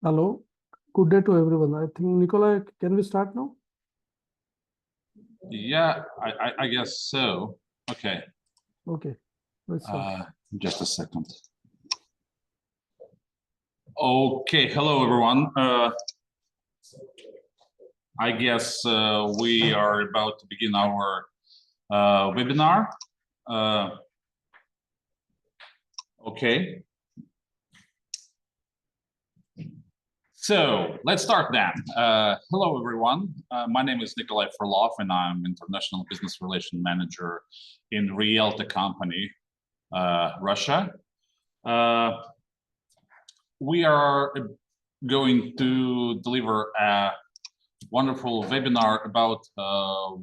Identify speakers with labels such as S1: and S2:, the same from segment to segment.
S1: Hello, good day to everyone. I think, Nikolai, can we start now?
S2: Yeah, I guess so. Okay.
S1: Okay, let's start.
S2: Just a second. Okay, hello everyone. I guess we are about to begin our webinar. Okay. So let's start then. Hello everyone. My name is Nikolai Frolov and I'm International Business Relation Manager in Rielta company, Russia. We are going to deliver a wonderful webinar about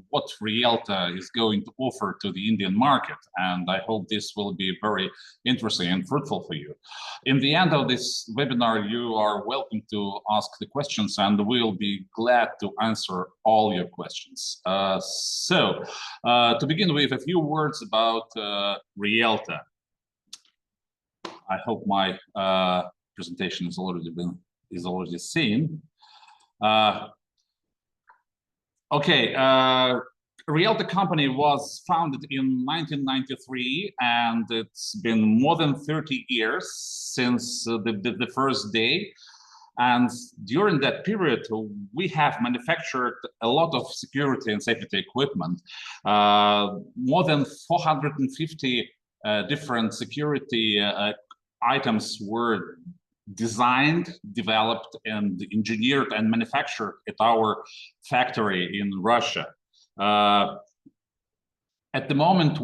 S2: what Rielta is going to offer to the Indian market. And I hope this will be very interesting and fruitful for you. In the end of this webinar, you are welcome to ask the questions and we'll be glad to answer all your questions. To begin with, a few words about Rielta. I hope my presentation is already seen. Rielta company was founded in 1993, and it's been more than 30 years since the first day. And during that period, we have manufactured a lot of security and safety equipment. More than 450 different security items were designed, developed, and engineered and manufactured at our factory in Russia. At the moment,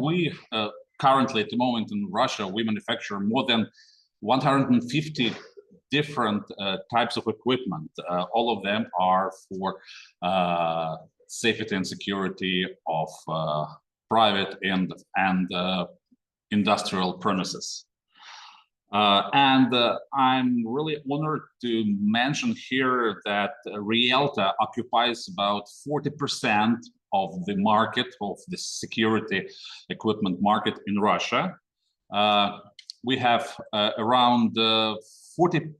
S2: currently in Russia, we manufacture more than 150 different types of equipment. All of them are for safety and security of private and industrial premises. I'm really honored to mention here that Rielta occupies about 40% of the market, of the security equipment market in Russia. We have around 400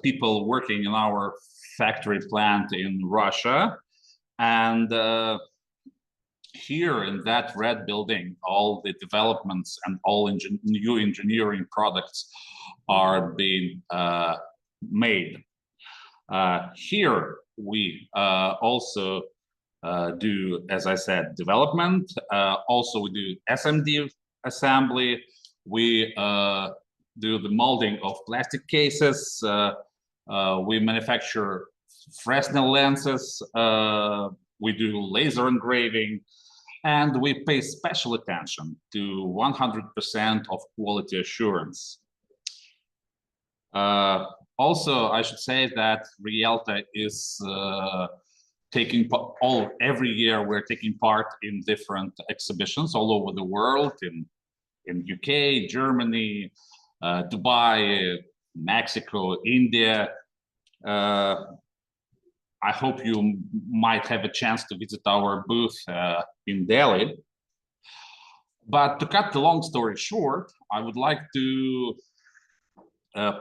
S2: people working in our factory plant in Russia. And here in that red building, all the developments and all new engineering products are being made. Here we also do, as I said, development. Also we do SMD assembly. We do the molding of plastic cases. We manufacture Fresnel lenses. We do laser engraving. And we pay special attention to 100% of quality assurance. Also, I should say that Rielta is every year we're taking part in different exhibitions all over the world, in UK, Germany, Dubai, Mexico, India. I hope you might have a chance to visit our booth in Delhi. But to cut the long story short, I would like to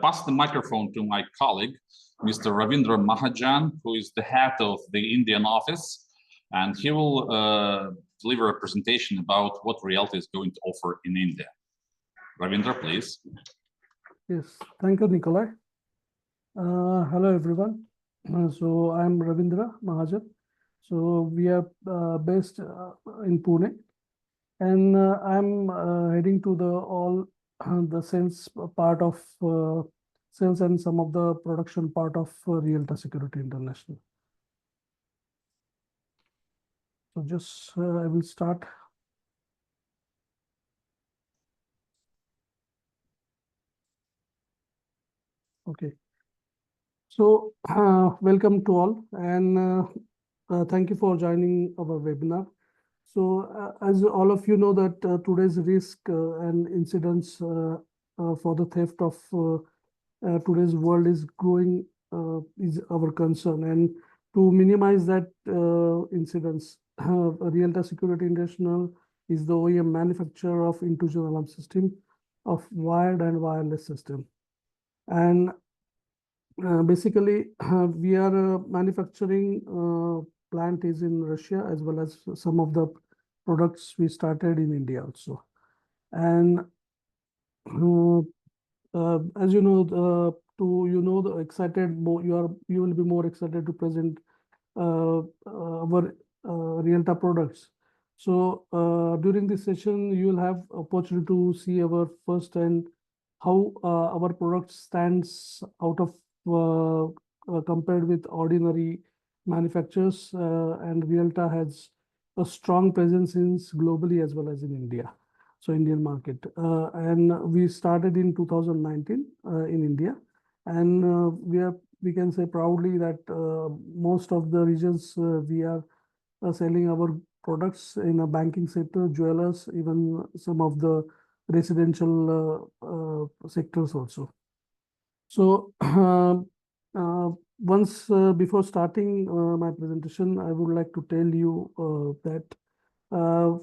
S2: pass the microphone to my colleague, Mr. Ravindra Mahajan, who is the head of the Indian office, and he will deliver a presentation about what Rielta is going to offer in India. Ravindra, please.
S1: Yes, thank you, Nikolai. Hello, everyone. So I'm Ravindra Mahajan. So we are based in Pune, and I'm heading to the sales part of sales and some of the production part of Rielta Security International. So just I will start. Okay. So welcome to all, and thank you for joining our webinar. So as all of you know that today's risk and incidents for the theft of today's world is growing is our concern. And to minimize that incidents, Rielta Security International is the OEM manufacturer of intrusion alarm system. of wired and wireless system. And basically, we are manufacturing plant is in Russia, as well as some of the products we started in India also. And as you know, the excited more you will be more excited to present our Rielta products. So during this session, you will have opportunity to see our first and how our product stands out of compared with ordinary manufacturers. And Rielta has a strong presence in globally as well as in India, so Indian market. And we started in 2019 in India, and we can say proudly that most of the regions we are selling our products in a banking sector, jewelers, even some of the residential sectors also. So once before starting my presentation, I would like to tell you that uh,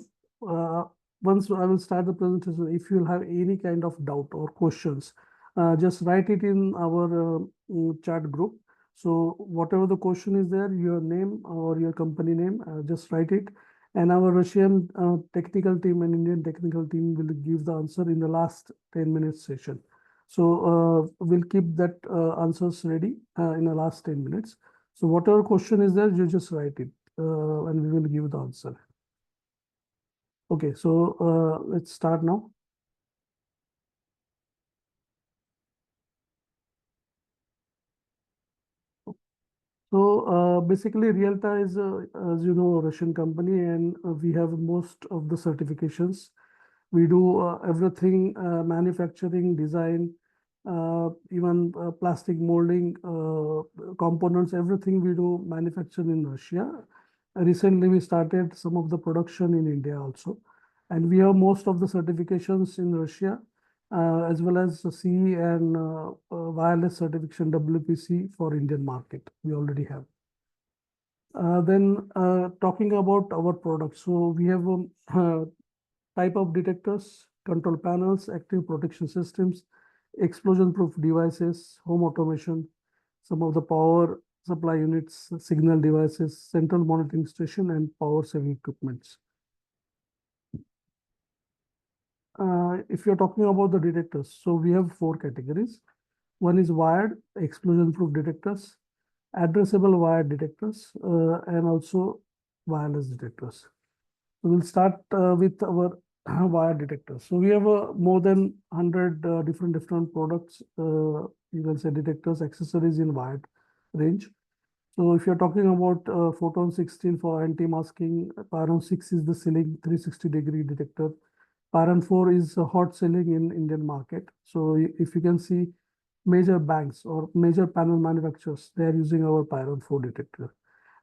S1: uh, once I will start the presentation, if you'll have any kind of doubt or questions, just write it in our chat group. So whatever the question is there, your name or your company name, just write it. And our Russian technical team and Indian technical team will give the answer in the last 10 minutes session. So we'll keep that answers ready in the last 10 minutes. So whatever question is there, you just write it and we will give the answer. Okay, so let's start now. So basically, Rielta is, as you know, a Russian company, and we have most of the certifications. We do everything, manufacturing, design, even plastic molding, components, everything we do manufacture in Russia. Recently, we started some of the production in India also. And we have most of the certifications in Russia, as well as the CE and wireless certification WPC for Indian market. We already have. Then talking about our products. So we have type of detectors, control panels, active protection systems, explosion-proof devices, home automation, some of the power supply units, signal devices, central monitoring station, and power saving equipments. If you're talking about the detectors, so we have four categories. One is wired, explosion-proof detectors, addressable wired detectors, and also wireless detectors. We'll start with our wire detectors. So we have more than 100 different products, you can say detectors, accessories in wired range. So if you're talking about photon 16 for anti-masking, Pyron 6 is the ceiling 360-degree detector. Pyron 4 is hot selling in Indian market. So if you can see major banks or major panel manufacturers, they are using our Pyron 4 detector.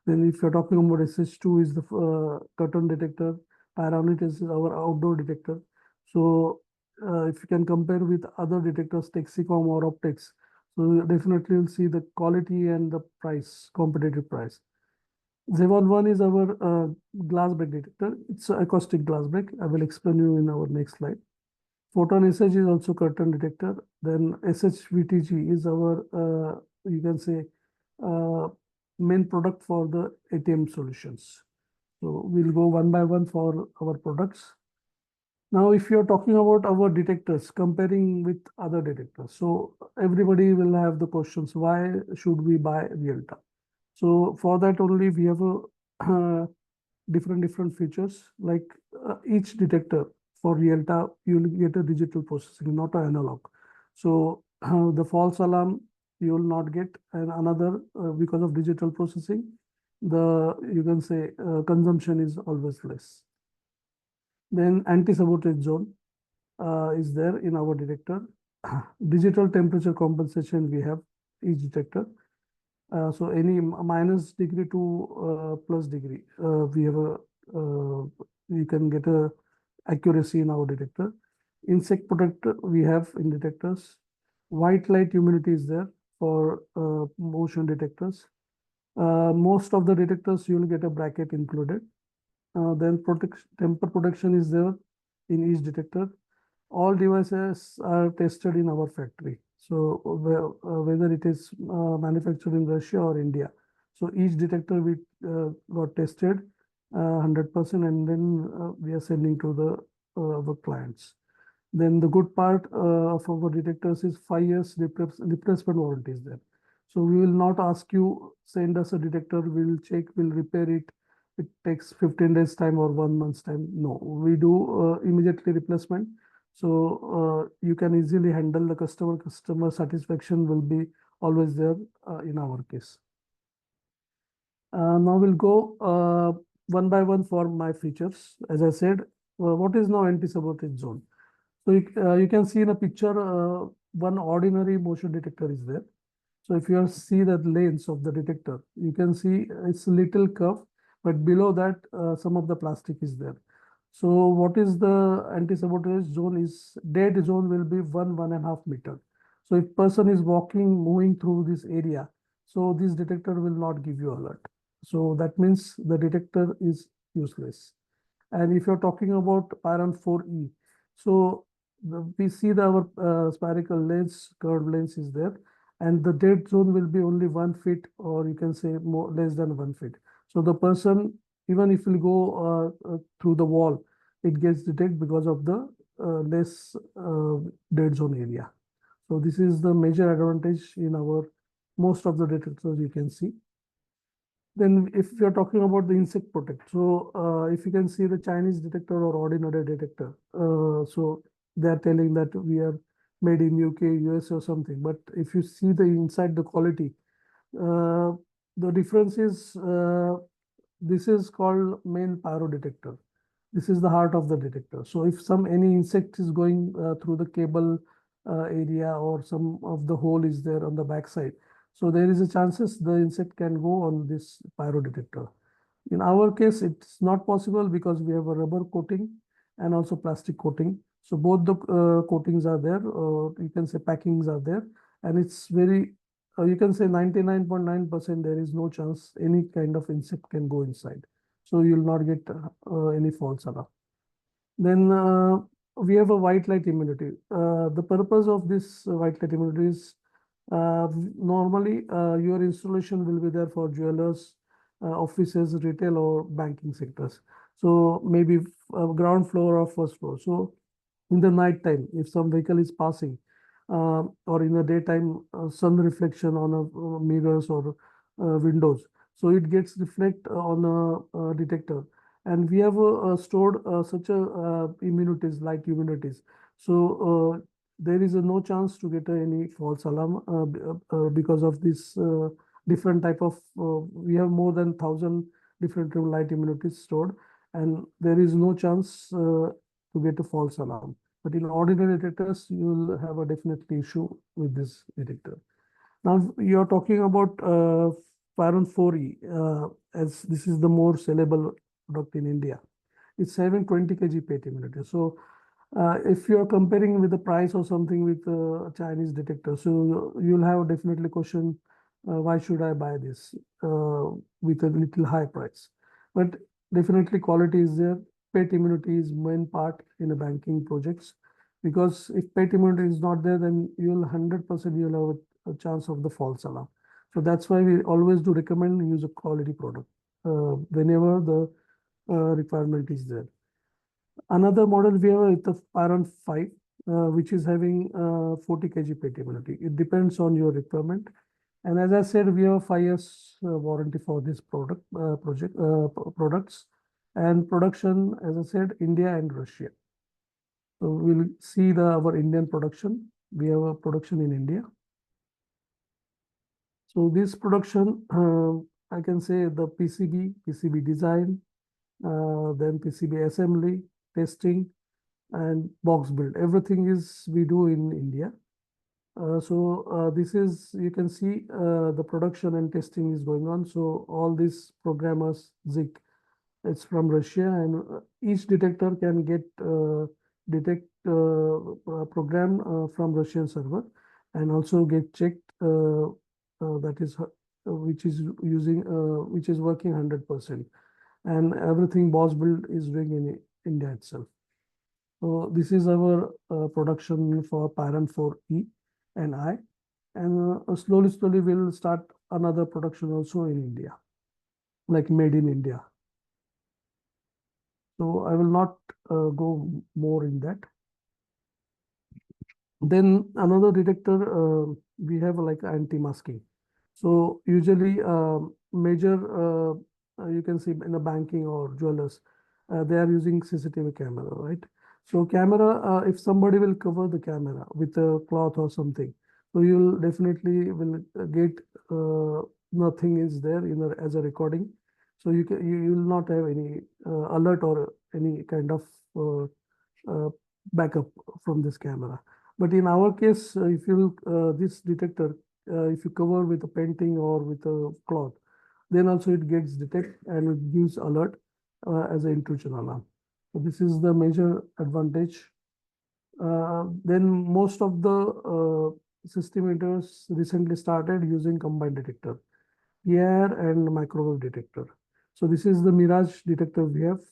S1: Then if you're talking about SH2 is the curtain detector, Pyronite is our outdoor detector. So if you can compare with other detectors, Texicom or Optics, so you definitely will see the quality and the price, competitive price. Xeon 1 is our glass break detector. It's an acoustic glass break. I will explain you in our next slide. Photon SH is also curtain detector. Then SHVTG is our, you can say, uh, main product for the ATM solutions. So we'll go one by one for our products. Now, if you're talking about our detectors, comparing with other detectors, so everybody will have the questions, why should we buy Rielta? So for that only, we have a different features, like each detector for Rielta, you will get a digital processing, not an analog. So the false alarm you will not get, and another because of digital processing, the you can say consumption is always less. Then anti-sabotage zone is there in our detector. Digital temperature compensation we have each detector. So any minus degree to plus degree, we have a you can get a accuracy in our detector. Insect protector we have in detectors. White light humidity is there for motion detectors. Most of the detectors you will get a bracket included. Then temper protection is there in each detector. all devices are tested in our factory. So whether it is manufactured in Russia or India. So each detector we got tested 100%, and then we are sending to the clients. Then the good part of our detectors is 5 years replacement warranty is there. So we will not ask you, send us a detector, we'll check, we'll repair it. It takes 15 days time or 1 month's time. No, we do immediately replacement. So you can easily handle the customer satisfaction will be always there in our case. Now we'll go one by one for my features. As I said, what is now anti-sabotage zone? So you can see in a picture, one ordinary motion detector is there. So if you see the lens of the detector, you can see it's a little curve, but below that, some of the plastic is there. So what is the anti-sabotage zone is, dead zone will be 1.5 meter. So if person is walking, moving through this area, so this detector will not give you alert. So that means the detector is useless. And if you're talking about Pyron 4E, so we see our spherical lens, curved lens is there, and the dead zone will be only 1 feet, or you can say more less than 1 feet. So the person, even if will go through the wall, it gets detected because of the less dead zone area. So this is the major advantage in our most of the detectors you can see. Then if you're talking about the insect protect, so if you can see the Chinese detector or ordinary detector, so they're telling that we are made in UK, US or something. But if you see the inside the quality, uh, the difference is this is called main pyro detector. This is the heart of the detector. So if any insect is going through the cable area, or some of the hole is there on the backside, so there is a chances the insect can go on this pyro detector. In our case, it's not possible because we have a rubber coating and also plastic coating. So both the coatings are there, or you can say packings are there, and it's very, you can say 99.9% there is no chance any kind of insect can go inside. So you'll not get any false alarm. Then we have a white light immunity. The purpose of this white light immunity is, normally your installation will be there for jewelers, offices, retail or banking sectors. So maybe ground floor or first floor. So in the night time, if some vehicle is passing, or in the daytime, sun reflection on mirrors or windows, so it gets reflect on a detector. And we have stored such a immunities, like immunities. So there is no chance to get any false alarm because of this different type of, we have more than 1,000 different light immunities stored, and there is no chance to get a false alarm. But in ordinary detectors, you will have a definitely issue with this detector. Now you're talking about Pyron 4E, as this is the more sellable product in India. It's having 20 kg pet immunity. So if you are comparing with the price or something with Chinese detector, so you'll have definitely question, why should I buy this with a little high price? But definitely quality is there. Pet immunity is main part in the banking projects, because if pet immunity is not there, then you'll 100% you'll have a chance of the false alarm. So that's why we always do recommend use a quality product whenever the requirement is there. Another model we have is the Pyron 5, which is having 40 kg pet immunity. It depends on your requirement. And as I said, we have 5 years warranty for this products, and production, as I said, India and Russia. So we'll see our Indian production. We have a production in India. So this production, I can say the PCB design, then PCB assembly, testing, and box build. Everything is we do in India. So this is, you can see the production and testing is going on. So all these programmers, ZIC, it's from Russia, and each detector can get detect program from Russian server, and also get checked that is which is using which is working 100%, and everything boss build is doing in India itself. So this is our production for Pyron 4E and I. And slowly we'll start another production also in India, like made in India. So I will not go more in that. Then another detector, we have like anti-masking. So usually major, you can see in the banking or jewelers, they are using CCTV camera, right? So camera, if somebody will cover the camera with a cloth or something, so you'll definitely will get nothing is there as a recording. So you will not have any alert or any kind of uh, backup from this camera. But in our case, if you this detector, if you cover with a painting or with a cloth, then also it gets detect and it gives alert as an intrusion alarm. So this is the major advantage. Then most of the system integrators recently started using combined detector, air and microwave detector. So this is the Mirage detector we have.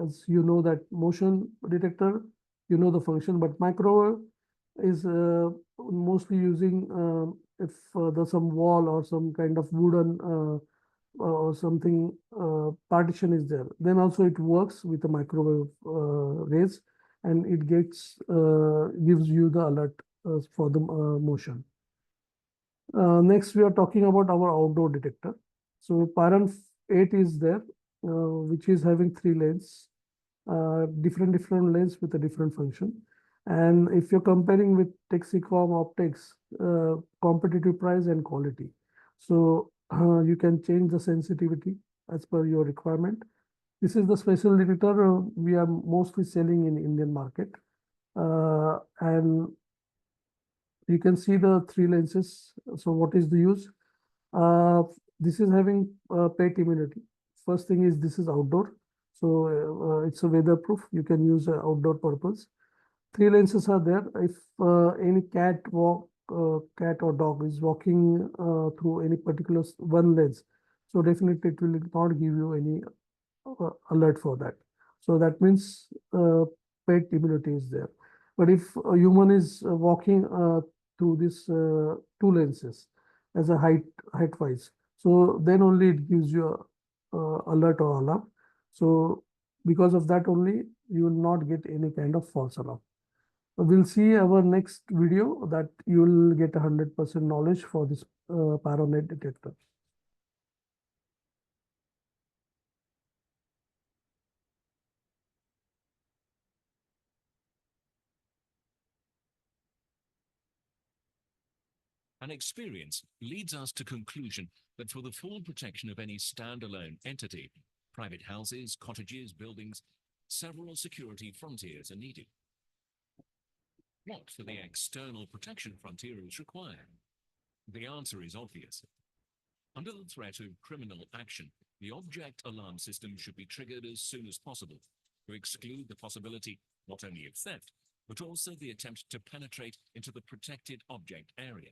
S1: As you know that motion detector, you know the function, but microwave is mostly using if there's some wall or some kind of wooden or something partition is there, then also it works with the microwave rays and it gives you the alert for the motion. Next, we are talking about our outdoor detector. So Pyron 8 is there, which is having three lanes, different lanes with a different function. And if you're comparing with Texicom optics, competitive price and quality. So you can change the sensitivity as per your requirement. This is the special detector we are mostly selling in Indian market. And you can see the three lenses. So what is the use? Uh, this is having pet immunity. First thing is this is outdoor. So it's a weatherproof. You can use outdoor purpose. Three lenses are there. If any cat or dog is walking through any particular one lens, so definitely it will not give you any alert for that. So that means pet immunity is there. But if a human is walking through this two lenses as a height wise, so then only it gives you a alert or alarm. So because of that only, you will not get any kind of false alarm. We'll see our next video that you will get 100% knowledge for this Pyronet detector.
S3: An experience leads us to conclusion that for the full protection of any standalone entity, private houses, cottages, buildings, several security frontiers are needed. What for the external protection frontier is required? The answer is obvious. Under the threat of criminal action, the object alarm system should be triggered as soon as possible to exclude the possibility not only of theft, but also the attempt to penetrate into the protected object area.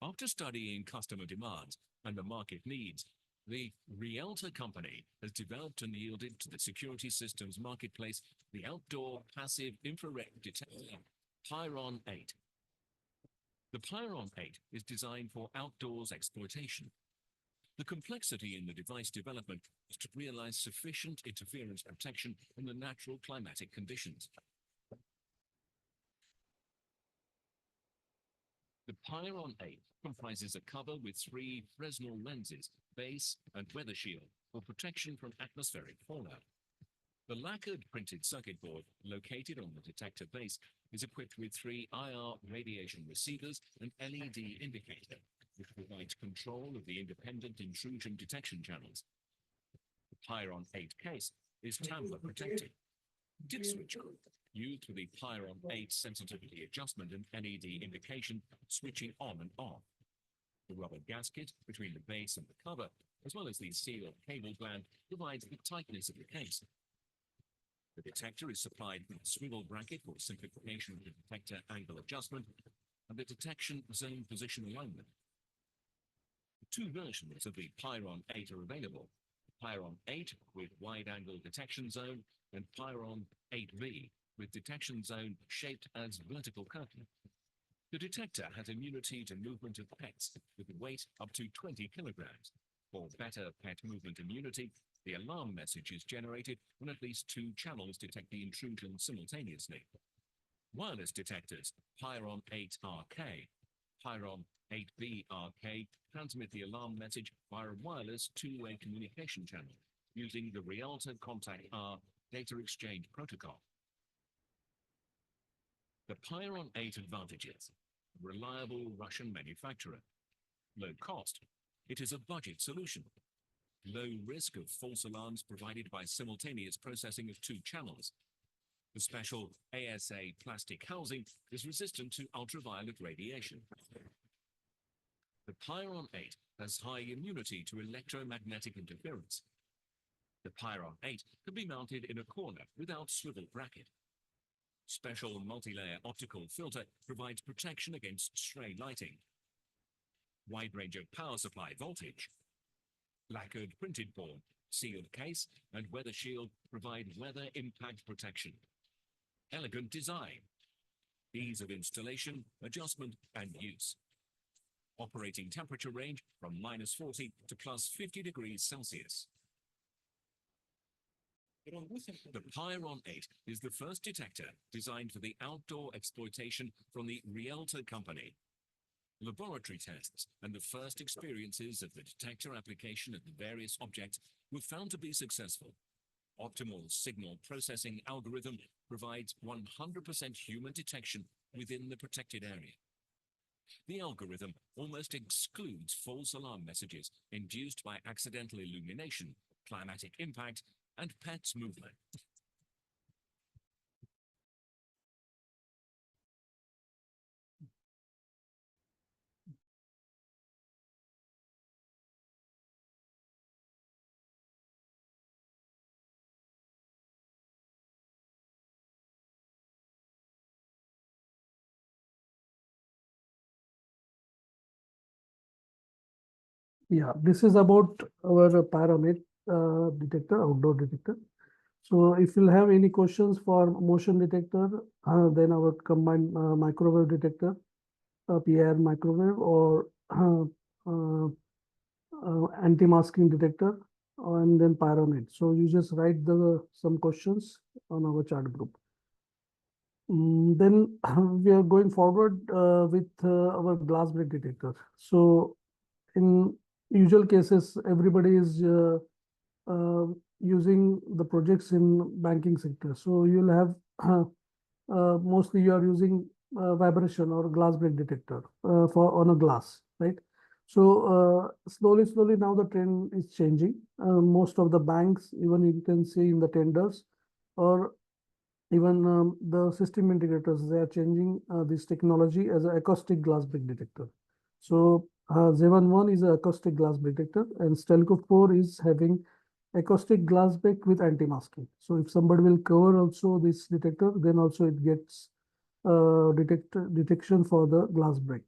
S3: After studying customer demands and the market needs, the Rielta company has developed and yielded to the security systems marketplace the outdoor passive infrared detector Pyron 8. The Pyron 8 is designed for outdoors exploitation. The complexity in the device development is to realize sufficient interference protection in the natural climatic conditions. The Pyron 8 comprises a cover with three Fresnel lenses, base and weather shield for protection from atmospheric fallout. The lacquered printed circuit board located on the detector base is equipped with three IR radiation receivers and LED indicator, which provides control of the independent intrusion detection channels. The Pyron 8 case is tamper protected. Dip switch group used for the Pyron 8 sensitivity adjustment and LED indication switching on and off. The rubber gasket between the base and the cover, as well as the sealed cable gland, provides the tightness of the case. The detector is supplied with a swivel bracket for simplification of the detector angle adjustment and the detection zone position alignment. Two versions of the Pyron 8 are available. Pyron 8 with wide-angle detection zone, and Pyron 8V with detection zone shaped as vertical curtain. The detector has immunity to movement of pets with weight up to 20 kilograms. For better pet movement immunity, the alarm message is generated when at least 2 channels detect the intrusion simultaneously. Wireless detectors, Pyron 8RK, Pyron 8BRK, transmit the alarm message via a wireless two-way communication channel using the Rielta Contact R data exchange protocol. The Pyron 8 advantages: reliable Russian manufacturer, low cost, it is a budget solution, low risk of false alarms provided by simultaneous processing of 2 channels. The special ASA plastic housing is resistant to ultraviolet radiation. The Pyron 8 has high immunity to electromagnetic interference. The Pyron 8 can be mounted in a corner without swivel bracket. Special multi-layer optical filter provides protection against stray lighting. Wide range of power supply voltage. Lacquered printed board, sealed case, and weather shield provide weather impact protection. Elegant design. Ease of installation, adjustment, and use. Operating temperature range from -40 to +50 degrees Celsius. The Pyron 8 is the first detector designed for the outdoor exploitation from the Rielta company. Laboratory tests and the first experiences of the detector application of the various objects were found to be successful. Optimal signal processing algorithm provides 100% human detection within the protected area. The algorithm almost excludes false alarm messages induced by accidental illumination, climatic impact, and pets' movement.
S1: Yeah, this is about our pyramid detector, outdoor detector. So if you'll have any questions for motion detector, then our combined microwave detector, PIR microwave, or anti-masking detector, and then pyramid. So you just write some questions on our chat group. Then we are going forward with our glass break detector. So in usual cases, everybody is using the projects in banking sector. So you'll have mostly you are using vibration or glass break detector for on a glass, right? So slowly now the trend is changing. Most of the banks, even you can see in the tenders, or even the system integrators, they are changing this technology as an acoustic glass break detector. So Zevan 1 is an acoustic glass detector, and Stelco 4 is having acoustic glass break with anti-masking. So if somebody will cover also this detector, then also it gets detection for the glass break.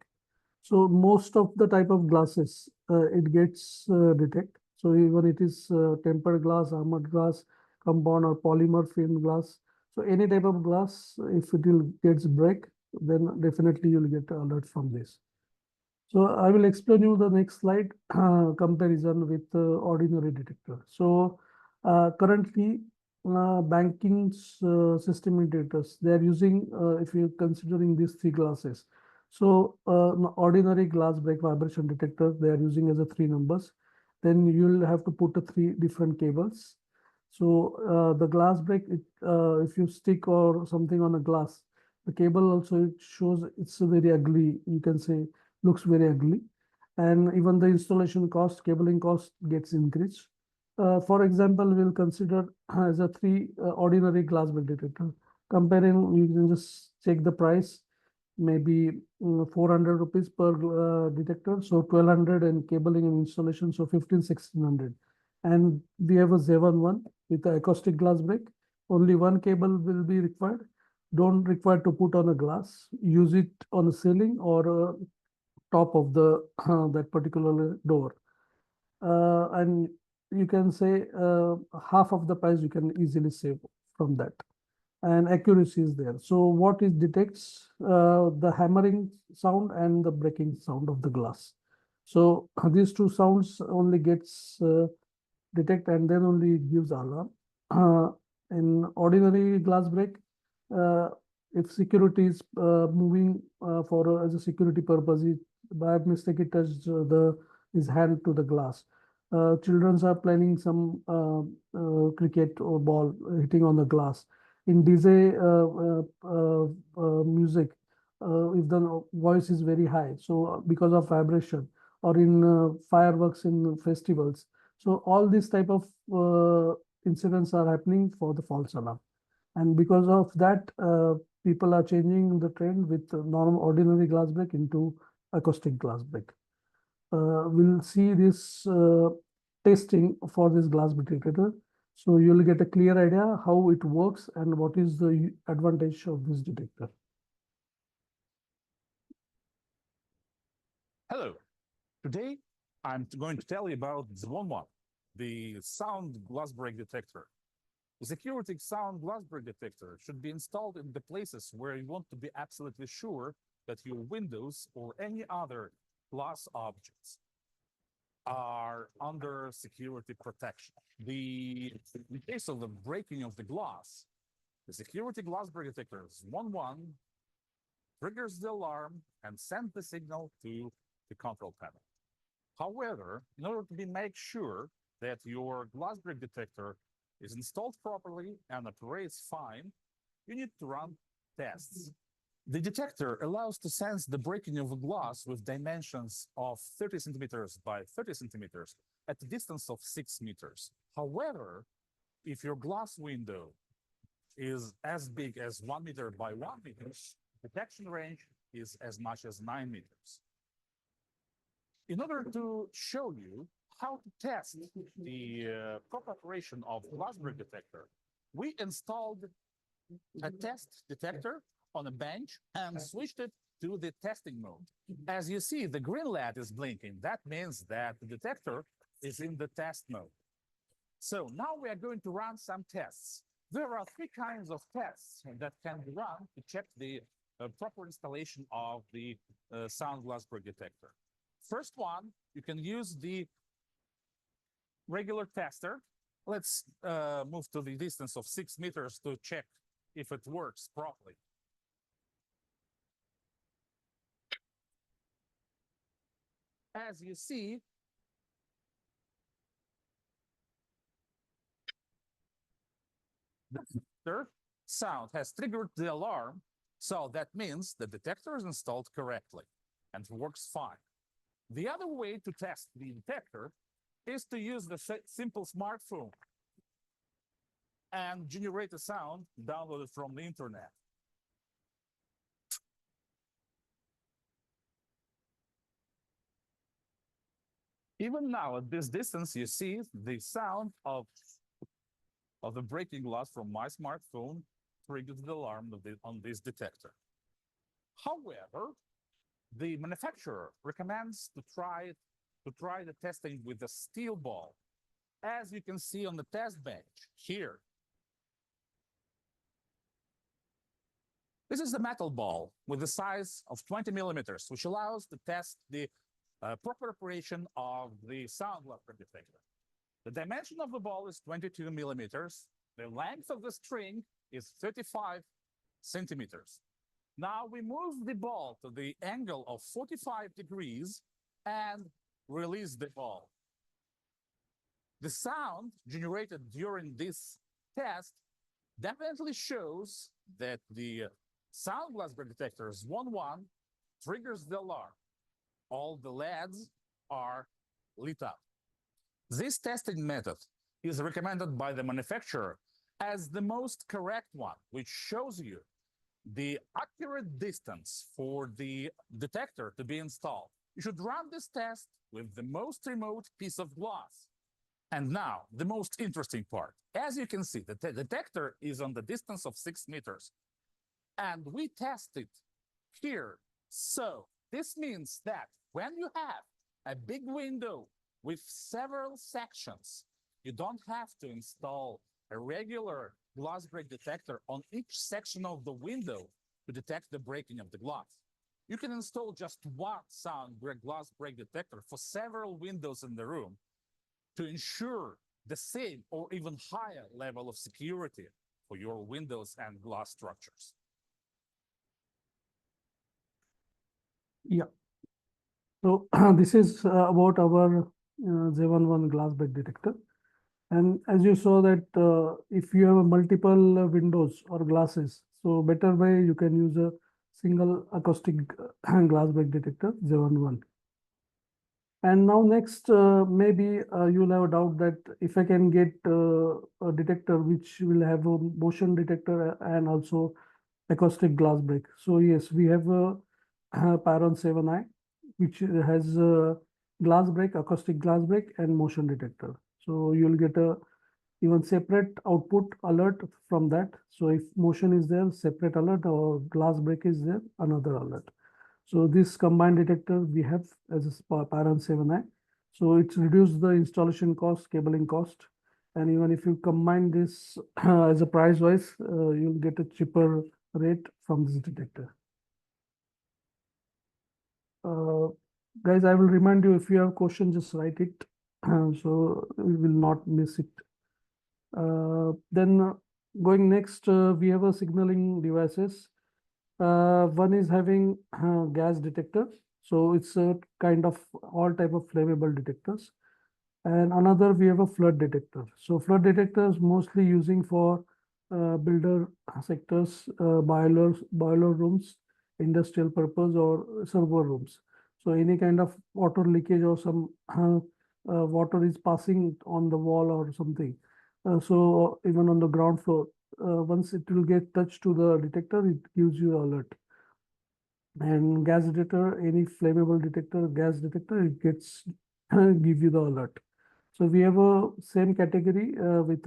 S1: So most of the type of glasses, it gets detect. So even it is tempered glass, armored glass, compound or polymer film glass. So any type of glass, if it will gets break, then definitely you'll get alert from this. So I will explain you the next slide comparison with ordinary detector. So currently banking system integrators, they are using, if you're considering these 3 glasses. So ordinary glass break vibration detector, they are using as a 3 numbers. Then you'll have to put a 3 different cables. So the glass break, if you stick or something on a glass, the cable also it shows it's very ugly. You can say looks very ugly, and even the installation cost, cabling cost gets increased. For example, we'll consider as a 3 ordinary glass break detector. Comparing, you can just check the price, maybe 400 rupees per detector, so 1200, and cabling and installation, so 1600. And we have a Zevan 1 with the acoustic glass break. Only 1 cable will be required. Don't require to put on a glass. Use it on a ceiling or top of the that particular door. And you can say half of the price you can easily save from that. And accuracy is there. So what it detects the hammering sound and the breaking sound of the glass. So these two sounds only gets detect and then only it gives alarm. In ordinary glass break, uh, if security is moving for as a security purpose, it, by mistake it touched the his hand to the glass. Children are playing some cricket or ball hitting on the glass. In DJ music, if the voice is very high, so because of vibration, or in fireworks in festivals, so all these type of incidents are happening for the false alarm. And because of that, people are changing the trend with normal ordinary glass break into acoustic glass break. We'll see this testing for this glass detector. So you'll get a clear idea how it works and what is the advantage of this detector.
S4: Hello. Today, I'm going to tell you about the the sound glass break detector. The security sound glass break detector should be installed in the places where you want to be absolutely sure that your windows or any other glass objects are under security protection. In case of the breaking of the glass, the security glass break detectors 11 triggers the alarm and sends the signal to the control panel. However, in order to make sure that your glass break detector is installed properly and operates fine, you need to run tests. The detector allows to sense the breaking of a glass with dimensions of 30 centimeters by 30 centimeters at a distance of 6 meters. However, if your glass window is as big as 1 meter by 1 meter, detection range is as much as 9 meters. In order to show you how to test the proper operation of glass break detector, we installed a test detector on a bench and switched it to the testing mode. As you see, the green light is blinking. That means that the detector is in the test mode. So now we are going to run some tests. There are 3 kinds of tests that can be run to check the proper installation of the sound glass break detector. First one, you can use the regular tester. Let's move to the distance of 6 meters to check if it works properly. As you see, the detector sound has triggered the alarm, so that means the detector is installed correctly and works fine. The other way to test the detector is to use the simple smartphone and generate a sound downloaded from the internet. Even now, at this distance, you see the sound of the breaking glass from my smartphone triggers the alarm on this detector. However, the manufacturer recommends to try the testing with a steel ball, as you can see on the test bench here. This is the metal ball with the size of 20 millimeters, which allows to test the proper operation of the sound glass detector. The dimension of the ball is 22 millimeters. The length of the string is 35 centimeters. Now we move the ball to the angle of 45 degrees and release the ball. The sound generated during this test definitely shows that the sound glass break detectors 11 triggers the alarm. All the LEDs are lit up. This testing method is recommended by the manufacturer as the most correct one, which shows you the accurate distance for the detector to be installed. You should run this test with the most remote piece of glass. And now, the most interesting part. As you can see, the detector is on the distance of 6 meters. And we test it here. So this means that when you have a big window with several sections, You don't have to install a regular glass break detector on each section of the window to detect the breaking of the glass. You can install just one glass break detector for several windows in the room to ensure the same or even higher level of security for your windows and glass structures.
S1: Yeah. So this is about our Z11 glass break detector. And as you saw that if you have multiple windows or glasses, so better way you can use a single acoustic glass break detector, Z11. And now next, maybe you'll have a doubt that if I can get a detector which will have a motion detector and also acoustic glass break. So yes, we have a Pyron 7i, which has a glass break, acoustic glass break, and motion detector. So you'll get a even separate output alert from that. So if motion is there, separate alert, or glass break is there, another alert. So this combined detector we have as a Pyron 7i. So it's reduced the installation cost, cabling cost. And even if you combine this as a price wise, you'll get a cheaper rate from this detector. Guys, I will remind you, if you have questions, just write it. So we will not miss it. Then going next, we have a signaling devices. One is having gas detector. So it's a kind of all type of flammable detectors. And another, we have a flood detector. So flood detectors mostly using for builder sectors, boiler rooms, industrial purpose, or server rooms. So any kind of water leakage or some water is passing on the wall or something. So even on the ground floor, once it will get touched to the detector, it gives you alert. And gas detector, any flammable detector, gas detector, it gets give you the alert. So we have a same category with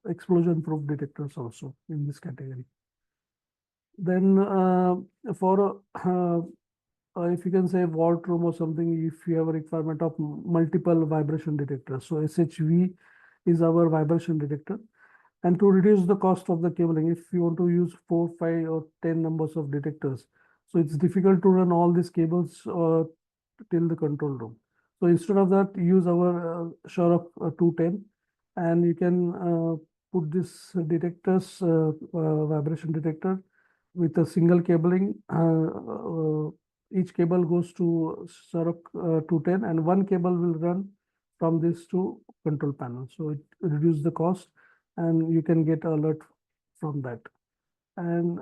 S1: explosion proof detectors also in this category. Then for if you can say vault room or something, if you have a requirement of multiple vibration detectors. So SHV is our vibration detector. And to reduce the cost of the cabling, if you want to use 4, 5, or 10 numbers of detectors, so it's difficult to run all these cables till the control room. So instead of that, use our Sharp 210, and you can put this detectors, vibration detector, with a single cabling. Each cable goes to Sharp 210, and one cable will run from this to control panel. So it reduces the cost, and you can get alert from that. And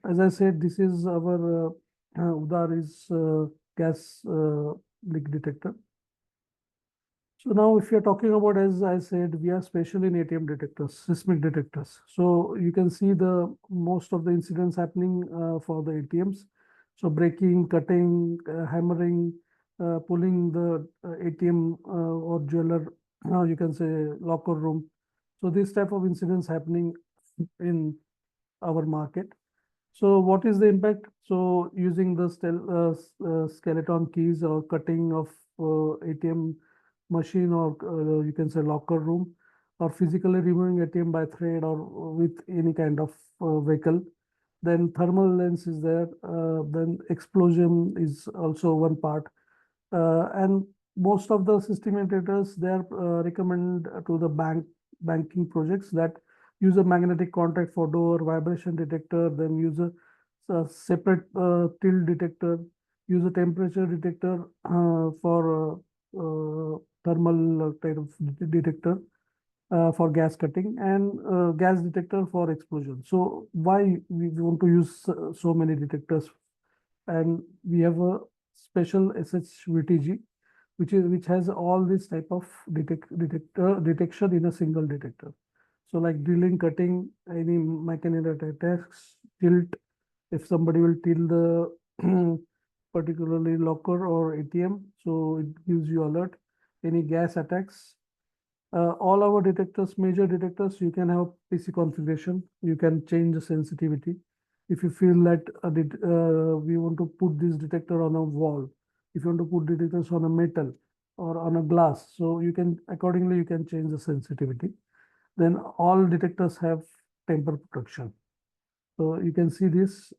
S1: as I said, this is our Udar is gas leak detector. So now if you're talking about, as I said, we are special in ATM detectors, seismic detectors. So you can see the most of the incidents happening for the ATMs. So breaking, cutting, hammering, pulling the ATM or jeweler, you can say locker room. So this type of incidents happening in our market. So what is the impact? So using the skeleton keys or cutting of ATM machine, or you can say locker room, or physically removing ATM by thread or with any kind of vehicle. Then thermal lens is there. Then explosion is also one part. And most of the system integrators, they are recommend to the banking projects that use a magnetic contact for door, vibration detector, then use a separate tilt detector, use a temperature detector for thermal type of detector for gas cutting, and gas detector for explosion. So why we want to use so many detectors? And we have a special SHVTG, which has all this type of detection in a single detector. So like drilling, cutting, any mechanical attacks, tilt. If somebody will tilt the particularly locker or ATM, so it gives you alert. Any gas attacks, all our detectors, major detectors, you can have PC configuration. You can change the sensitivity. If you feel that we want to put this detector on a wall, if you want to put detectors on a metal or on a glass. So you can accordingly you can change the sensitivity. Then all detectors have temper protection. So you can see this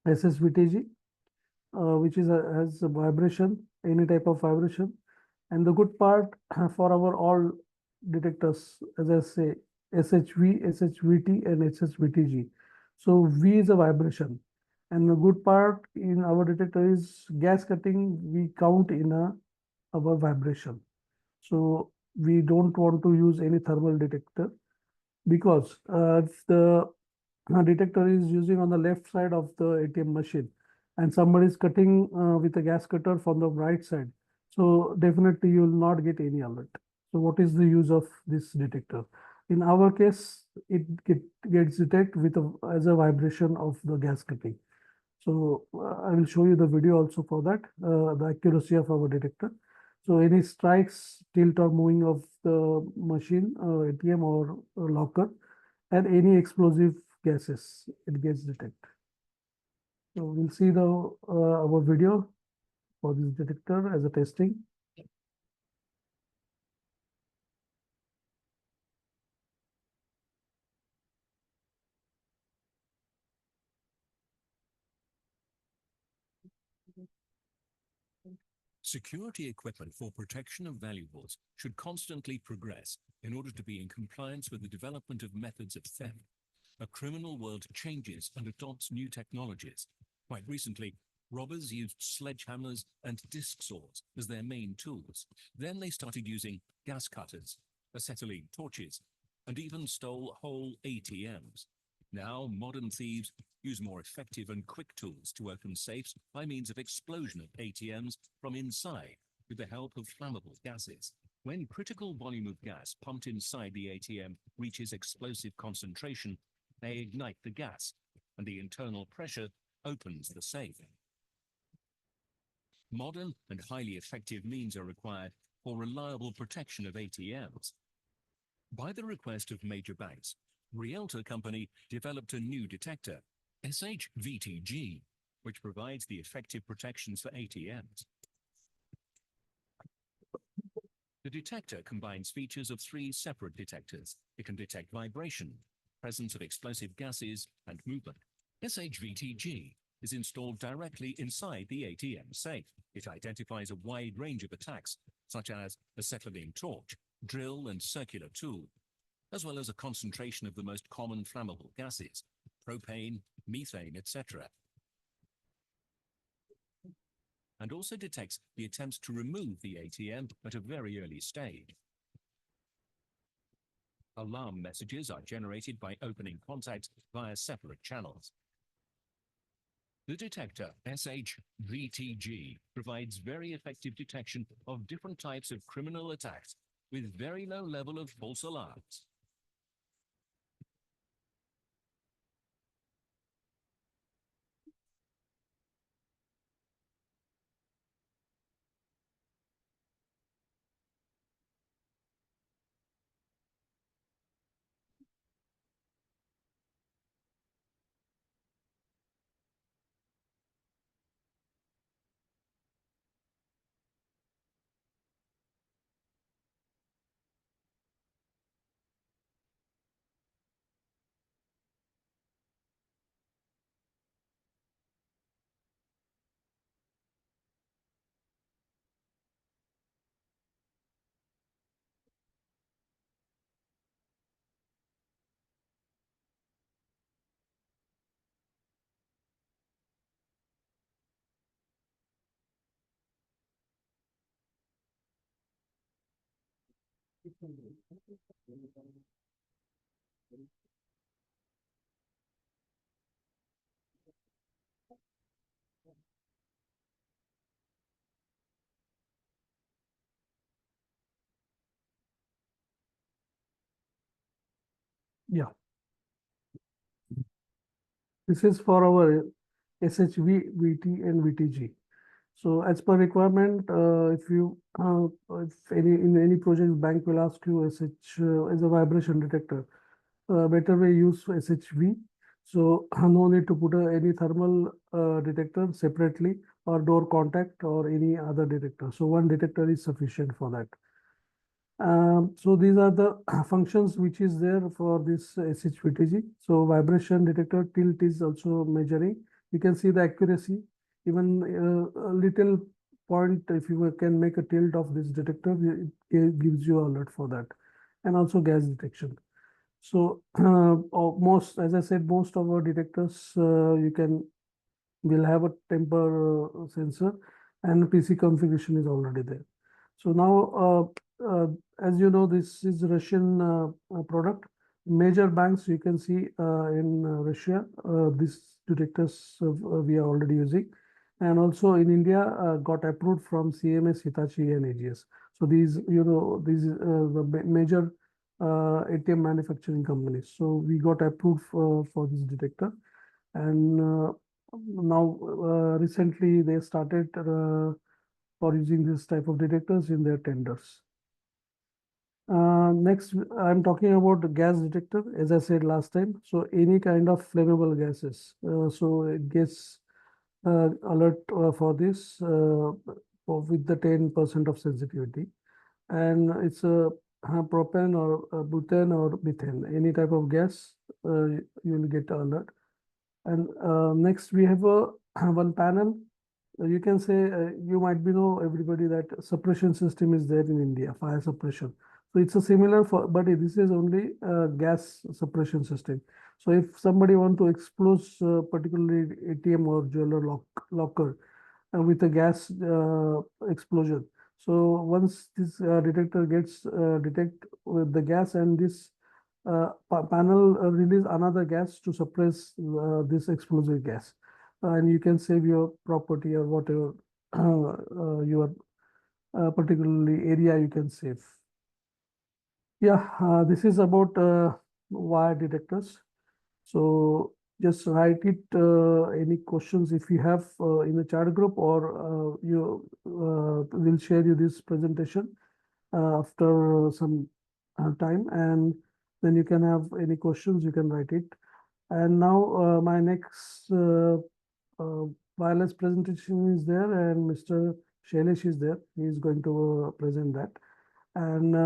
S1: SSVTG, which has a vibration, any type of vibration. And the good part for our all detectors, as I say, SHV, SHVT, and SHVTG. So V is a vibration. And the good part in our detector is gas cutting, we count in our vibration. So we don't want to use any thermal detector because if the detector is using on the left side of the ATM machine and somebody is cutting with a gas cutter from the right side, so definitely you will not get any alert. So what is the use of this detector? In our case, gets detected with as a vibration of the gas cutting. So I will show you the video also for that, the accuracy of our detector. So any strikes, tilt or moving of the machine, ATM or locker, and any explosive gases, it gets detected. So we'll see our video for this detector as a testing.
S3: Security equipment for protection of valuables should constantly progress in order to be in compliance with the development of methods of theft. A criminal world changes and adopts new technologies. Quite recently, robbers used sledgehammers and disc saws as their main tools. Then they started using gas cutters, acetylene torches, and even stole whole ATMs. Now, modern thieves use more effective and quick tools to open safes by means of explosion of ATMs from inside with the help of flammable gases. When critical volume of gas pumped inside the ATM reaches explosive concentration, they ignite the gas, and the internal pressure opens the safe. Modern and highly effective means are required for reliable protection of ATMs. By the request of major banks, Rielta company developed a new detector, SHVTG, which provides the effective protections for ATMs. The detector combines features of 3 separate detectors. It can detect vibration, presence of explosive gases, and movement. SHVTG is installed directly inside the ATM safe. It identifies a wide range of attacks, such as acetylene torch, drill and circular tool, as well as a concentration of the most common flammable gases, propane, methane, etc. And also detects the attempts to remove the ATM at a very early stage. Alarm messages are generated by opening contacts via separate channels. The detector SHVTG provides very effective detection of different types of criminal attacks with very low level of false alarms.
S1: Yeah. This is for our SHV, VT, and VTG. So as per requirement, if in any project bank will ask you SH as a vibration detector, better way use SHV. So no need to put any thermal detector separately or door contact or any other detector. So one detector is sufficient for that. So these are the functions which is there for this SHVTG. So vibration detector tilt is also measuring. You can see the accuracy, even a little point, if you can make a tilt of this detector, it gives you alert for that. And also gas detection. So most, as I said, most of our detectors will have a temper sensor, and PC configuration is already there. So now, as you know, this is Russian product. Major banks you can see in Russia, these detectors we are already using. And also in India, got approved from CMS, Hitachi, and AGS. So these, these the major ATM manufacturing companies. So we got approved for this detector. And now recently they started for using this type of detectors in their tenders. Next, I'm talking about the gas detector, as I said last time. So any kind of flammable gases. So it gets alert for this with the 10% of sensitivity. And it's a propane or butane or methane, any type of gas, you will get alert. And next we have a one panel. You can say you might be know everybody that suppression system is there in India, fire suppression. So it's a similar for, but this is only gas suppression system. So if somebody want to expose particularly ATM or jeweler locker with a gas explosion. So once this detector gets detect with the gas, and this panel release another gas to suppress this explosive gas, and you can save your property or whatever your particularly area you can save. Yeah, this is about wire detectors. So just write it, any questions if you have in the chat group, or you will share you this presentation after some time, and then you can have any questions, you can write it. And now my next uh, wireless presentation is there, and Mr. Shailesh is there. He is going to present that. And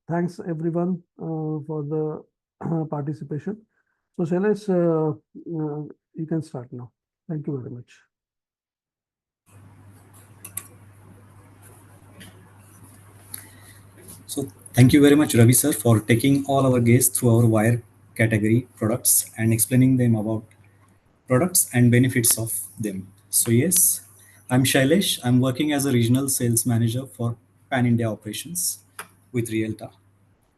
S1: thanks everyone for the participation. So Shailesh, you can start now. Thank you very much.
S5: So thank you very much, Ravi sir, for taking all our guests through our wire category products and explaining them about products and benefits of them. So yes, I'm Shailesh. I'm working as a regional sales manager for Pan India operations with Rielta.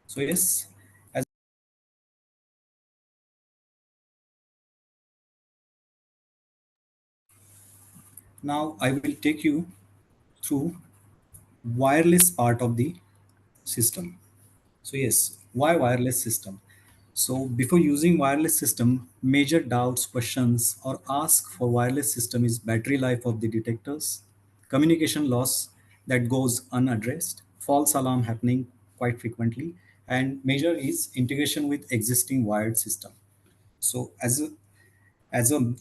S5: So yes, as now I will take you through wireless part of the system. So yes, why wireless system? So before using wireless system, major doubts, questions, or ask for wireless system is battery life of the detectors, communication loss that goes unaddressed, false alarm happening quite frequently, and major is integration with existing wired system. So as a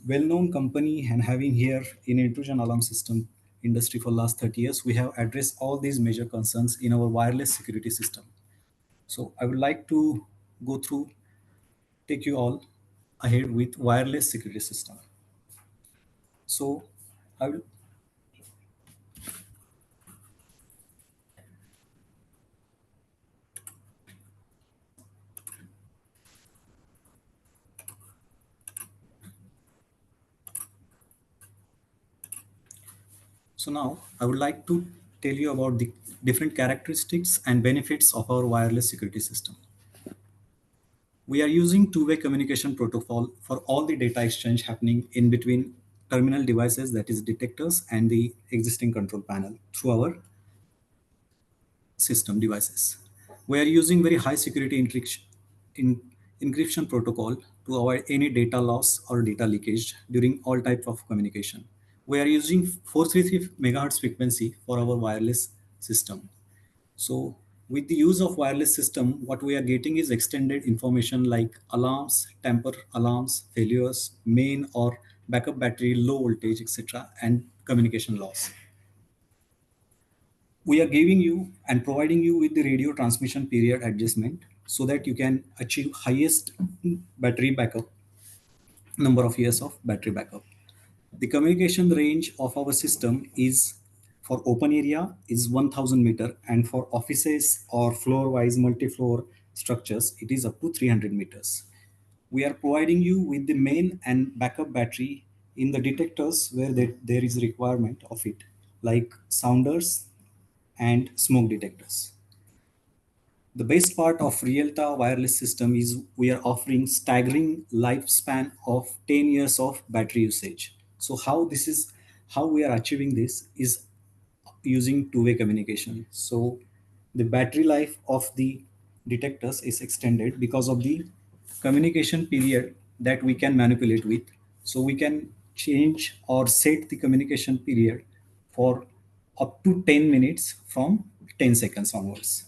S5: well-known company and having here in intrusion alarm system industry for last 30 years, we have addressed all these major concerns in our wireless security system. So I would like to go through, take you all ahead with wireless security system. So I will, so now I would like to tell you about the different characteristics and benefits of our wireless security system. We are using two-way communication protocol for all the data exchange happening in between terminal devices, that is detectors, and the existing control panel through our system devices. We are using very high security encryption protocol to avoid any data loss or data leakage during all types of communication. We are using 433 megahertz frequency for our wireless system. So with the use of wireless system, what we are getting is extended information like alarms, temper alarms, failures, main or backup battery, low voltage, etc. And communication loss. We are giving you and providing you with the radio transmission period adjustment so that you can achieve highest battery backup, number of years of battery backup. The communication range of our system is for open area is 1000 meter, and for offices or floor wise multi-floor structures it is up to 300 meters. We are providing you with the main and backup battery in the detectors where there is requirement of it, like sounders and smoke detectors. The best part of Rielta wireless system is we are offering staggering lifespan of 10 years of battery usage. So how we are achieving this is using two-way communication. So the battery life of the detectors is extended because of the communication period that we can manipulate with. So we can change or set the communication period for up to 10 minutes from 10 seconds onwards.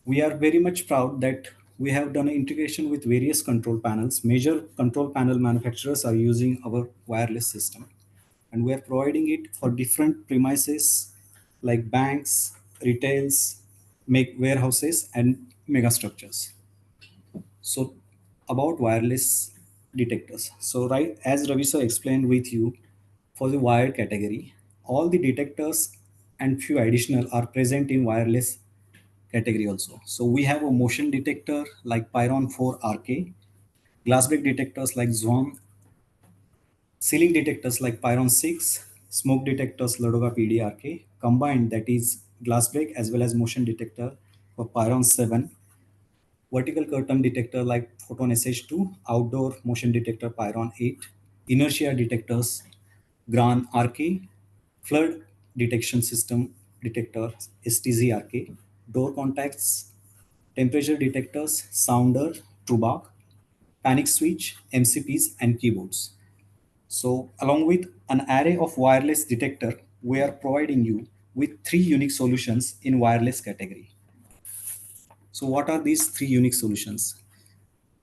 S5: We are very much proud that we have done an integration with various control panels. Major control panel manufacturers are using our wireless system, and we are providing it for different premises like banks, retails, make warehouses, and megastructures. So about wireless detectors. So right as Ravi sir explained with you, for the wired category, all the detectors and few additional are present in wireless category also. So we have a motion detector like Pyron 4 RK, glass break detectors like Zwan, ceiling detectors like Pyron 6, smoke detectors Ladoga PDRK, combined that is glass break as well as motion detector for Pyron 7, vertical curtain detector like Photon SH2, outdoor motion detector Pyron 8, inertia detectors Gran RK, flood detection system detector STZ RK, door contacts, temperature detectors, sounder, Trubac, panic switch, MCPs, and keyboards. So along with an array of wireless detector, we are providing you with three unique solutions in wireless category. So what are these three unique solutions?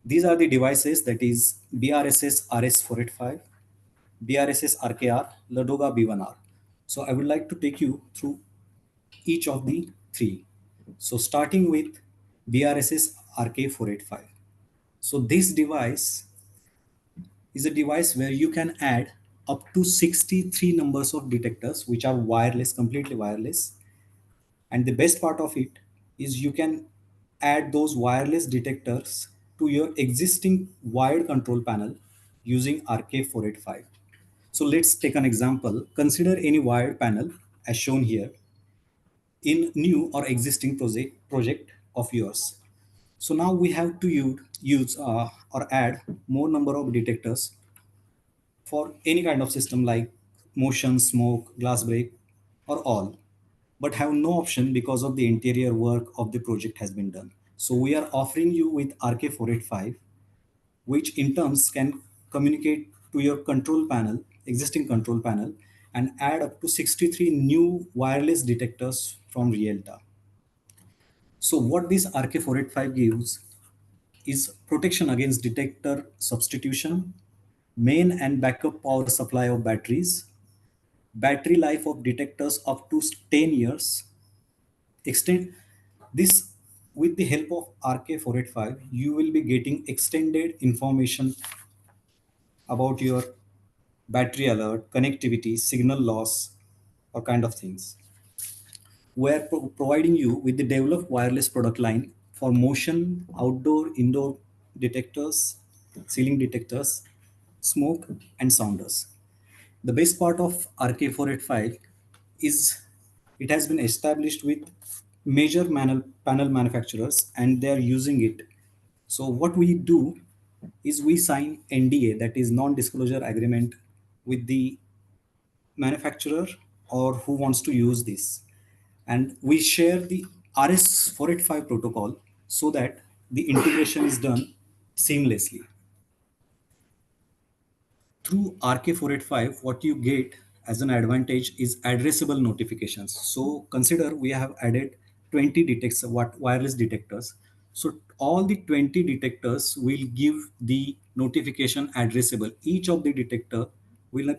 S5: These are the devices that is BRSS RS485, BRSS RKR, Ladoga B1R. So I would like to take you through each of the three. So starting with BRSS RK485. So this device is a device where you can add up to 63 numbers of detectors which are wireless, completely wireless. And the best part of it is you can add those wireless detectors to your existing wired control panel using RK485. So let's take an example. Consider any wired panel as shown here in new or existing project of yours. So now we have to use or add more number of detectors for any kind of system like motion, smoke, glass break, or all, but have no option because of the interior work of the project has been done. So we are offering you with RK485, which in terms can communicate to your control panel, existing control panel, and add up to 63 new wireless detectors from Rielta. So what this RK485 gives is protection against detector substitution, main and backup power supply of batteries, battery life of detectors up to 10 years, extend this with the help of RK485, you will be getting extended information about your battery alert, connectivity, signal loss, or kind of things. We're providing you with the developed wireless product line for motion, outdoor, indoor detectors, ceiling detectors, smoke, and sounders. The best part of RK485 is it has been established with major panel manufacturers and they are using it. So what we do is we sign NDA, that is non-disclosure agreement, with the manufacturer or who wants to use this, and we share the RS485 protocol so that the integration is done seamlessly. Through RK485, what you get as an advantage is addressable notifications. So consider we have added 20 wireless detectors. So all the 20 detectors will give the notification addressable. Each of the detector will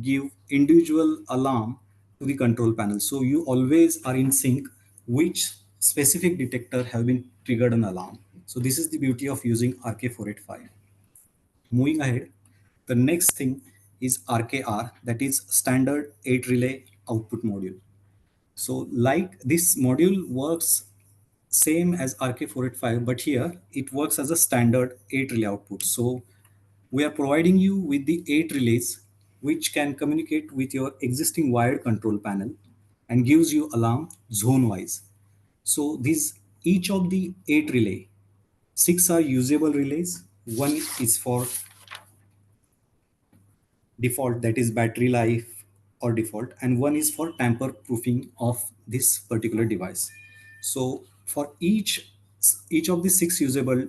S5: give individual alarm to the control panel. So you always are in sync which specific detector have been triggered an alarm. So this is the beauty of using RK485. Moving ahead, the next thing is RKR, that is standard 8 relay output module. So like this module works same as RK485, but here it works as a standard 8 relay output. So we are providing you with the 8 relays which can communicate with your existing wired control panel and gives you alarm zone wise. So these each of the 8 relay, 6 are usable relays, one is for default, that is battery life or default, and one is for tamper proofing of this particular device. So for each of the 6 usable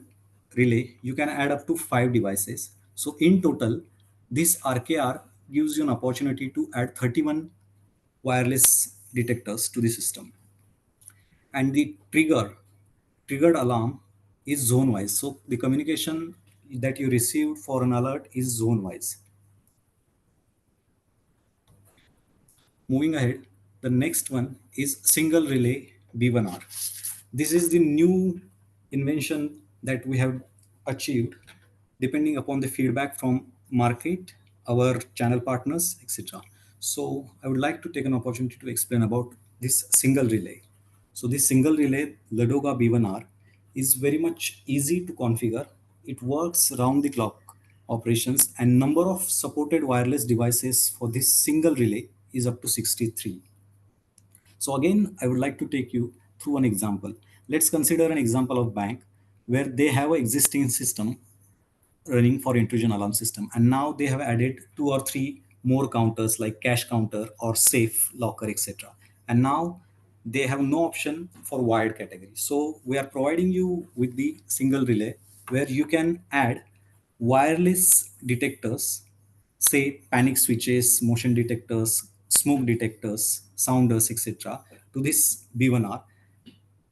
S5: relay, you can add up to 5 devices. So in total, this RKR gives you an opportunity to add 31 wireless detectors to the system. And the triggered alarm is zone wise. So the communication that you received for an alert is zone wise. Moving ahead, the next one is single relay B1R. This is the new invention that we have achieved depending upon the feedback from market, our channel partners, etc. So I would like to take an opportunity to explain about this single relay. So this single relay Ladoga B1R is very much easy to configure. It works round the clock operations, and number of supported wireless devices for this single relay is up to 63. So again, I would like to take you through an example. Let's consider an example of bank where they have an existing system running for intrusion alarm system, and now they have added 2 or 3 more counters like cash counter or safe locker, etc. And now they have no option for wired category. So we are providing you with the single relay where you can add wireless detectors, say panic switches, motion detectors, smoke detectors, sounders, etc. to this B1R,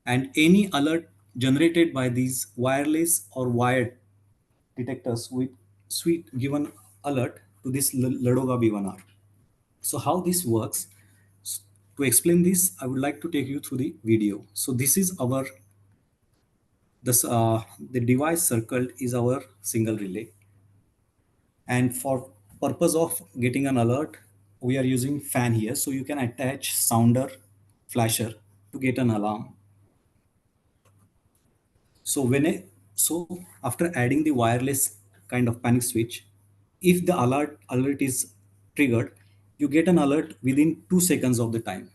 S5: and any alert generated by these wireless or wired detectors with sweet given alert to this Ladoga B1R. So how this works, to explain this, I would like to take you through the video. So this is our, the device circled is our single relay. And for purpose of getting an alert, we are using fan here. So you can attach sounder, flasher to get an alarm. So so after adding the wireless kind of panic switch, if the alert is triggered, you get an alert within 2 seconds of the time.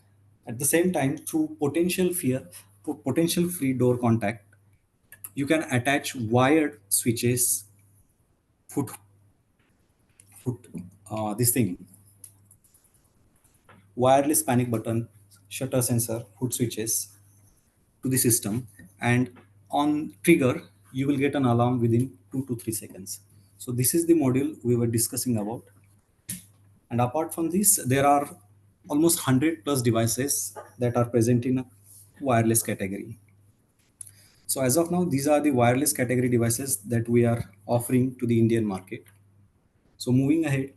S5: At the same time, through potential free door contact, you can attach wired switches, foot this thing, wireless panic button, shutter sensor, hood switches to the system, and on trigger you will get an alarm within 2 to 3 seconds. So this is the module we were discussing about. And apart from this, there are almost 100 plus devices that are present in a wireless category. So as of now, these are the wireless category devices that we are offering to the Indian market. So moving ahead,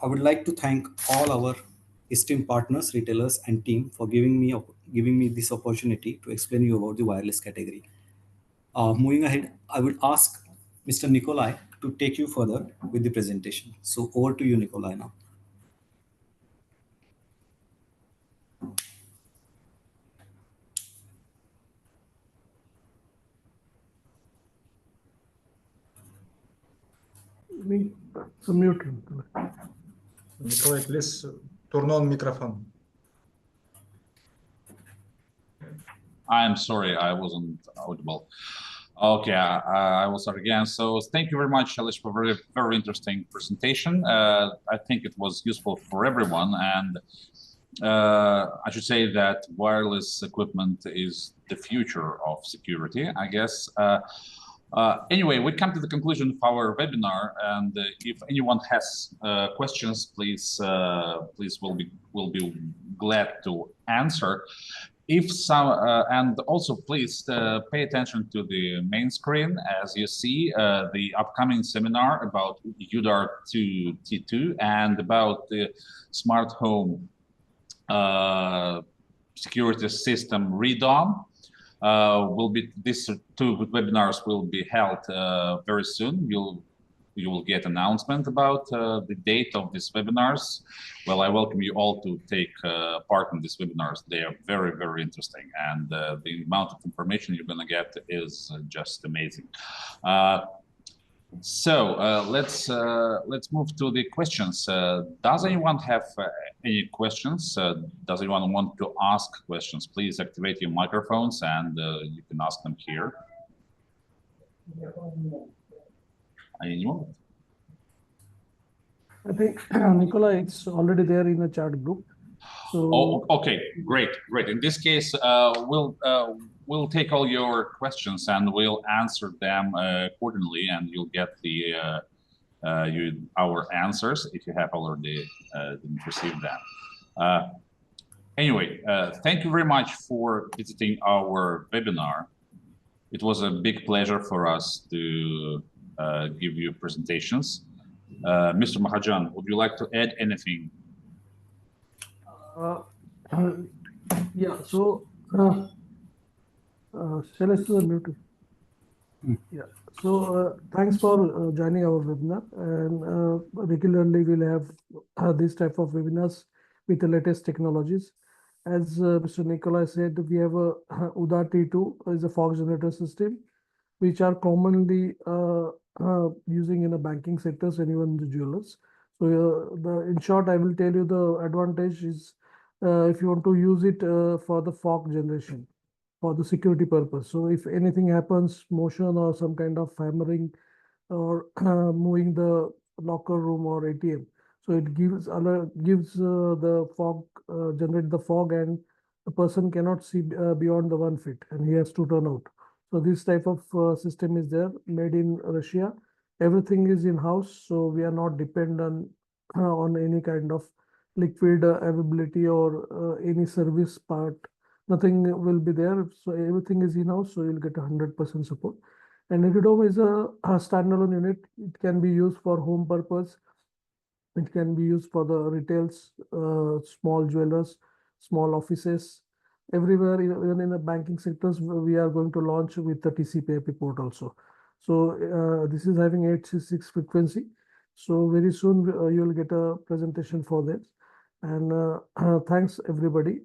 S5: I would like to thank all our esteemed partners, retailers, and team for giving me this opportunity to explain you about the wireless category. Moving ahead, I would ask Mr. Nikolai to take you further with the presentation. So over to you, Nikolai, now.
S1: So mute.
S6: Nikolai, please turn on microphone.
S2: I'm sorry, I wasn't audible. Okay, I will start again. So thank you very much, Alice, for a very interesting presentation. I think it was useful for everyone, and I should say that wireless equipment is the future of security, I guess. Anyway, we come to the conclusion of our webinar, and if anyone has questions, please we'll be glad to answer. if some and also please pay attention to the main screen. As you see, the upcoming seminar about UDAR 2 T2 and about the smart home security system read-on will be, these two webinars will be held very soon. You will get announcement about the date of these webinars. Well, I welcome you all to take part in these webinars. They are very, very interesting, and the amount of information you're going to get is just amazing. Let's move to the questions. Does anyone have any questions? Does anyone want to ask questions? Please activate your microphones and you can ask them here. Anyone?
S1: I think, Nicola, it's already there in the chat group. So,
S2: oh, okay, great. In this case, we'll take all your questions and we'll answer them accordingly, and you'll get our answers if you have already didn't receive them. Anyway, thank you very much for visiting our webinar. It was a big pleasure for us to give you presentations. Mr. Mahajan, would you like to add anything?
S1: Yeah, so shall I still mute? Yeah, so thanks for joining our webinar, and regularly we'll have this type of webinars with the latest technologies. As Mr. Nikolai said, we have a UDAR T2 is a fog generator system, which are commonly using in the banking sectors and even the jewelers. So in short, I will tell you the advantage is if you want to use it for the fog generation, for the security purpose. So if anything happens, motion or some kind of hammering or moving the locker room or ATM, so it gives the fog, generate the fog, and the person cannot see beyond the 1 feet and he has to turn out. So this type of system is there, made in Russia. Everything is in-house, so we are not dependent on any kind of liquid availability or any service part. Nothing will be there. So everything is in-house, so you'll get 100% support. And Iridium is a standalone unit. It can be used for home purpose. It can be used for the retails, small jewelers, small offices, everywhere, even in the banking sectors. We are going to launch with the TCP/IP port also. So this is having 866 frequency. So very soon you'll get a presentation for this. And thanks everybody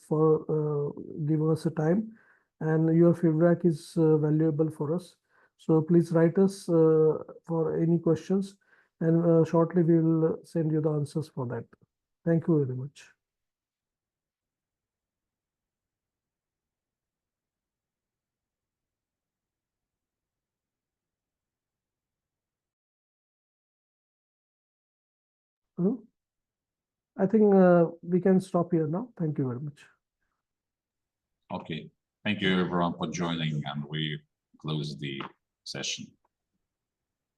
S1: for giving us a time. And your feedback is valuable for us. So please write us for any questions, and shortly we will send you the answers for that. Thank you very much. I think we can stop here now. Thank you very much.
S2: Okay, thank you everyone for joining, and we close the session.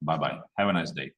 S2: Bye-bye. Have a nice day.